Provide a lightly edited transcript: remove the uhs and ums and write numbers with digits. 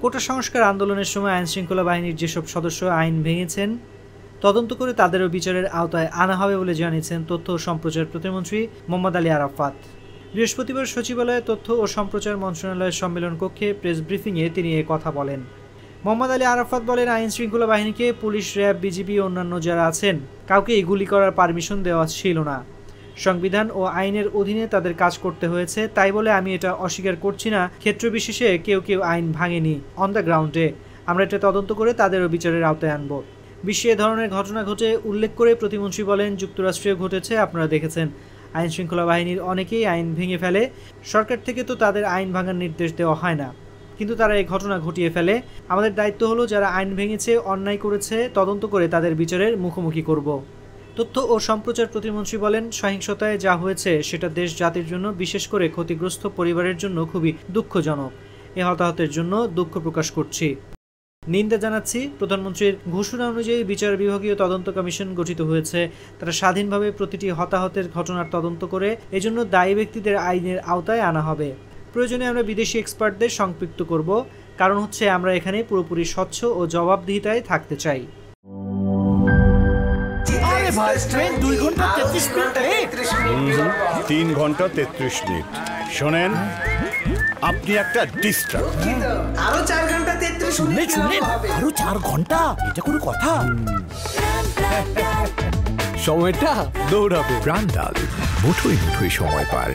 কোটা সংস্কার আন্দোলনের সময় আইনশৃঙ্খলা বাহিনীর যেসব সদস্য আইন ভেঙেছেন তদন্ত করে তাদেরও বিচারের আওতায় আনা হবে বলে জানিয়েছেন তথ্য ও সম্প্রচার প্রতিমন্ত্রী মোহাম্মদ আলী আরাফাত। বৃহস্পতিবার সচিবালয়ে তথ্য ও সম্প্রচার মন্ত্রণালয়ের সম্মেলন কক্ষে প্রেস ব্রিফিংয়ে তিনি এ কথা বলেন। মোহাম্মদ আলী আরাফাত বলেন, আইনশৃঙ্খলা বাহিনীকে পুলিশ, র্যাব, বিজিবি ও অন্যান্য যারা আছেন কাউকেই গুলি করার পারমিশন দেওয়া ছিল না। সংবিধান ও আইনের অধীনে তাদের কাজ করতে হয়েছে, তাই বলে আমি এটা অস্বীকার করছি না ক্ষেত্রবিশেষে কেউ আইন ভাঙেনি। অন দ্য গ্রাউন্ডে আমরা এটা তদন্ত করে তাদেরও বিচারের আওতায় আনব। বিশ্বে এ ধরনের ঘটনা ঘটে উল্লেখ করে প্রতিমন্ত্রী বলেন, যুক্তরাষ্ট্রেও ঘটেছে, আপনারা দেখেছেন। আইন শৃঙ্খলা বাহিনীর অনেকেই আইন ভেঙে ফেলে, সরকার থেকে তো তাদের আইন ভাঙার নির্দেশ দেওয়া হয় না, কিন্তু তারা এই ঘটনা ঘটিয়ে ফেলে। আমাদের দায়িত্ব হলো যারা আইন ভেঙেছে, অন্যায় করেছে তদন্ত করে তাদের বিচারের মুখোমুখি করব। তথ্য ও সম্প্রচার প্রতিমন্ত্রী বলেন, সহিংসতায় যা হয়েছে সেটা দেশ জাতির জন্য, বিশেষ করে ক্ষতিগ্রস্ত পরিবারের জন্য খুবই দুঃখজনক। এ হতাহতের জন্য দুঃখ প্রকাশ করছি, নিন্দা জানাচ্ছি। প্রধানমন্ত্রীর ঘোষণা অনুযায়ী বিচার বিভাগীয় তদন্ত কমিশন গঠিত হয়েছে। তারা স্বাধীনভাবে প্রতিটি হতাহতের ঘটনার তদন্ত করে এজন্য দায়ী ব্যক্তিদের আইনের আওতায় আনা হবে। প্রয়োজনে আমরা বিদেশি এক্সপার্টদের সম্পৃক্ত করব, কারণ হচ্ছে আমরা এখানে পুরোপুরি স্বচ্ছ ও জবাবদিহিতায় থাকতে চাই। 3 ঘন্টা 33 মিনিট। শোনেন, আপনি একটা ডিস্টার্ব। আরো 4 ঘন্টা 33 মিনিট। আরো 4 ঘন্টা, এটা কোনো কথা? সময়টা দৌড়াবে। প্রাণ ডাল, মুঠোয় মুঠোয় সময় পার।